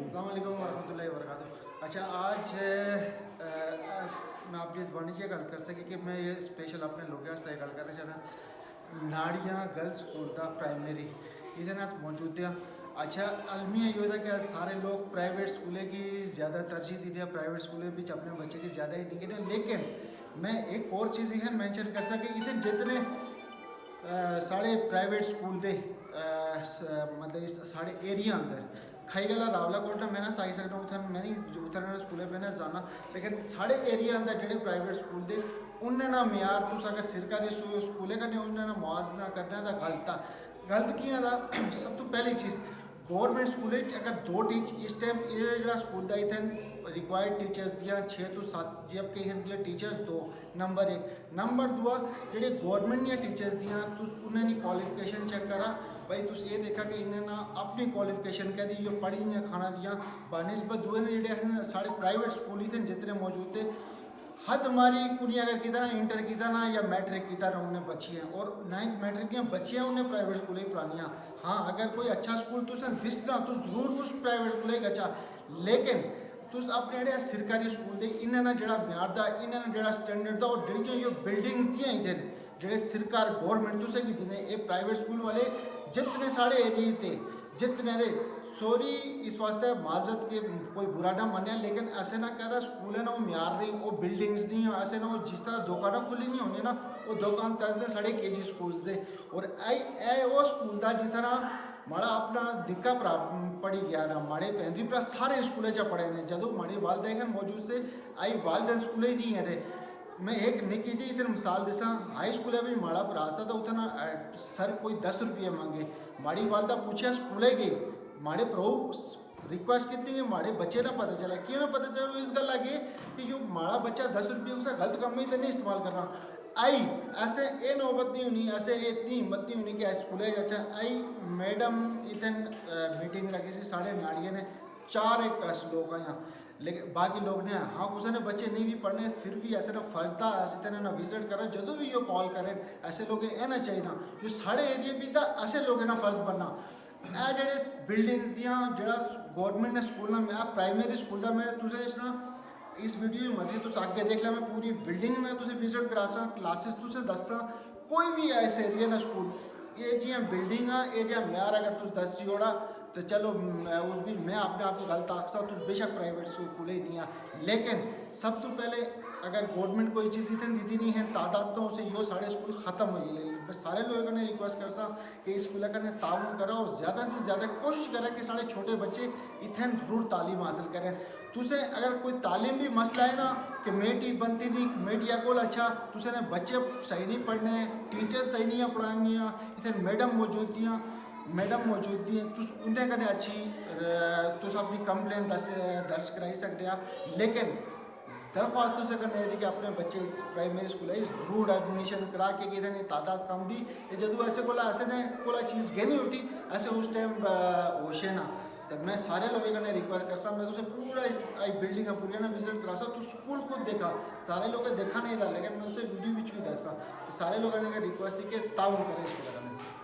अस्सलाम वालेकुम वरहमतुल्लाहि वबरकातुहू। अच्छा आज मैं आप बानी च गल कर सकी कि मैं ये स्पेशल अपने लोगों आस्तै गल करना चाहना नाड़ियाँ गर्ल्स स्कूल दा प्राइमरी इधर अस मौजूद हैं। अच्छा अलमिया ये होता कि सारे लोग प्राइवेट स्कूलें की ज़्यादा तरजीह दी हैं, प्राइवेट स्कूलें भी अपने बच्चे की ज़्यादा ही नहीं गिने, लेकिन मैं एक और चीज़ यह मैंशन कर सके इधर जितने साढ़े प्राइवेट स्कूल दे मतलब इस साढ़े एरिया अंदर खाई गला रावला कोट मैं ना साई सकता उथन मैं नहीं उथन स्कूल पे ना जाना, लेकिन साढ़े एरिया अंदर जेह्ड़े प्राइवेट स्कूल दे उन्ने ना म्यार तुस अगर सरकारी स्कूलें कन्नै उन्ने ना मुआवजा करने दा गलत कियां दा सब तो पहली चीज़ गौरमेंट स्कूल अगर दो इस टाइम जो स्कूल का इतने रिक्वायर्ड टीचर्स दियाँ 6 तो 7 जबकि दियाँ टीचर्स 2 नंबर 1 नंबर 2 जेह्ड़े गौरमेंट दियां टीचर्स दियाँ तुस उन्हें क्वालिफिकेशन चेक करा भाई तुस ये देखा कि इन्हें ना अपनी क्वालिफिकेशन कह दी जो पढ़ी दियां खाना दियां बनस्बत दुए ने जेह्ड़े साढ़े प्राइवेट स्कूल इतने जितने मौजूद थे हद हमारी कुड़ियाँ अगर किता ना इंटर किता ना या मैट्रिक किता ना उन्हें बच्चियाँ और 9th मैट्रिक की बच्चियाँ उन्हें प्राइवेट स्कूल ही पढ़ानियाँ। हाँ अगर कोई अच्छा स्कूल तुसें दिसना तो जरूर उस प्राइवेट स्कूल ही अच्छा, लेकिन तुस अपने जेह्ड़े सरकारी स्कूल दे इन्हें ना जेह्ड़ा म्यार दा इन्हें ना जेह्ड़ा स्टैंडर्ड दा और जेह्ड़ियां बिल्डिंग्स दियां इधर जेह्ड़े सरकार गौरमेंट तुसें गी दिने ये प्राइवेट स्कूल वाले जितने साढ़े एरिए थे जितने दे सॉरी इस वास्ते माजरत के कोई बुरा ना मने, लेकिन ऐसे ना कहता स्कूल है ना वो म्यार नहीं वो बिल्डिंग्स नहीं है ऐसे ना वो जिस तरह दुकाना खुली नहीं होनी ना वो दुकान तजदे साढ़े केजी स्कूल्स दे और ऐ वो स्कूल दा जिस तरह माड़ा अपना निक्का भरा पढ़ी गया ना माड़े भैन भरा सारे स्कूलें च पढ़े ने जदों माड़ी वालदेन मौजूद से आई वालदेन स्कूलें ही नहीं है रे। मैं एक निकी जी इधर मिसाल दिसा हाई स्कूल भी माड़ा भरा सा तो उतना सर कोई 10 रुपये मांगे माड़ी वालदा पूछा स्कूले गई माड़े प्रो रिक्वेस्ट की कि माड़े बच्चे ना पता चला क्यों ना पता चला इस गल आगे कि जो माड़ा बच्चा 10 रुपये उसका गलत कम ही तो नहीं इस्तेमाल करना आई ऐसे ये नौबत नहीं होनी ऐसे इतनी हिम्मत नहीं होनी कि स्कूले अच्छा आई मैडम इतन मीटिंग रखी सी साढ़े नाड़िए ने 4 एक लोग आए लेकिन बाकी लोग ने हाँ कुछ ने बच्चे नहीं भी पढ़ने फिर भी ऐसे ना फर्ज था ऐसे तरह ना विजिट करें जो भी ये कॉल करें ऐसे लोग ये ना चाहिए ना जो साढ़े एरिया भी था ऐसे लोग ना फर्ज बनना ए जेह्ड़े बिल्डिंग्स दियां जेह्ड़ा गौरमेंट ने स्कूल ना प्राइमरी स्कूल का मैं तुसें ना इस वीडियो में मजीद तुस आगे देख लै मैं पूरी बिल्डिंग ने तुसें विजिट करासा क्लासेस तुसें दस्सां कोई भी ऐसे एरिया ना स्कूल ये जियां बिल्डिंग ये जियां म्यार अगर तुस दस्सी ओड़ा तो चलो उस भी मैं अपने आप को गलत आखसा तुस बेशक प्राइवेट स्कूल ही नहीं आ, लेकिन सब तो पहले अगर गवर्नमेंट कोई चीज़ इतनी दी नहीं है तादाद तो उसे यो साढ़े स्कूल ख़त्म हो जाए। मैं सारे लोगों ने रिक्वेस्ट कर सा कि इस स्कूल का ताउन करो और ज़्यादा से ज़्यादा कोशिश करें कि साढ़े छोटे बच्चे इतने ज़रूर तालीम हासिल करें। तुसें अगर कोई तालीम भी मसला है ना कि मेटी बनती नहीं मेटिया को अच्छा तुसें ने बच्चे सही नहीं पढ़ने टीचर्स सही नहीं पढ़ानियाँ इतने मैडम मौजूद दी तुस उन्हें कन्नै अच्छी तुस अपनी कंप्लेन दर्ज कराई सकते हैं, लेकिन दरख्वास्त तुसें करने दी कि अपने बच्चे प्राइमरी स्कूल जरूर एडमिशन करा के इतनी तादाद कम दी जदों ऐसे को चीज़ गै नहीं उठी ऐसे उस टाइम होशे ना तो मैं सारे लोगों कन्नै रिक्वेस्ट करसा मैं तुसें पूरा इस बिल्डिंग पूरी ना विजिट करा सा तू स्कूल खुद देखा सारे लोग देखा नहीं था लेकिन मैं उसे वीडियो भी दसा तो सारे लोगों ने रिक्वेस्ट की कि ताउन करें स्कूल कन्नै।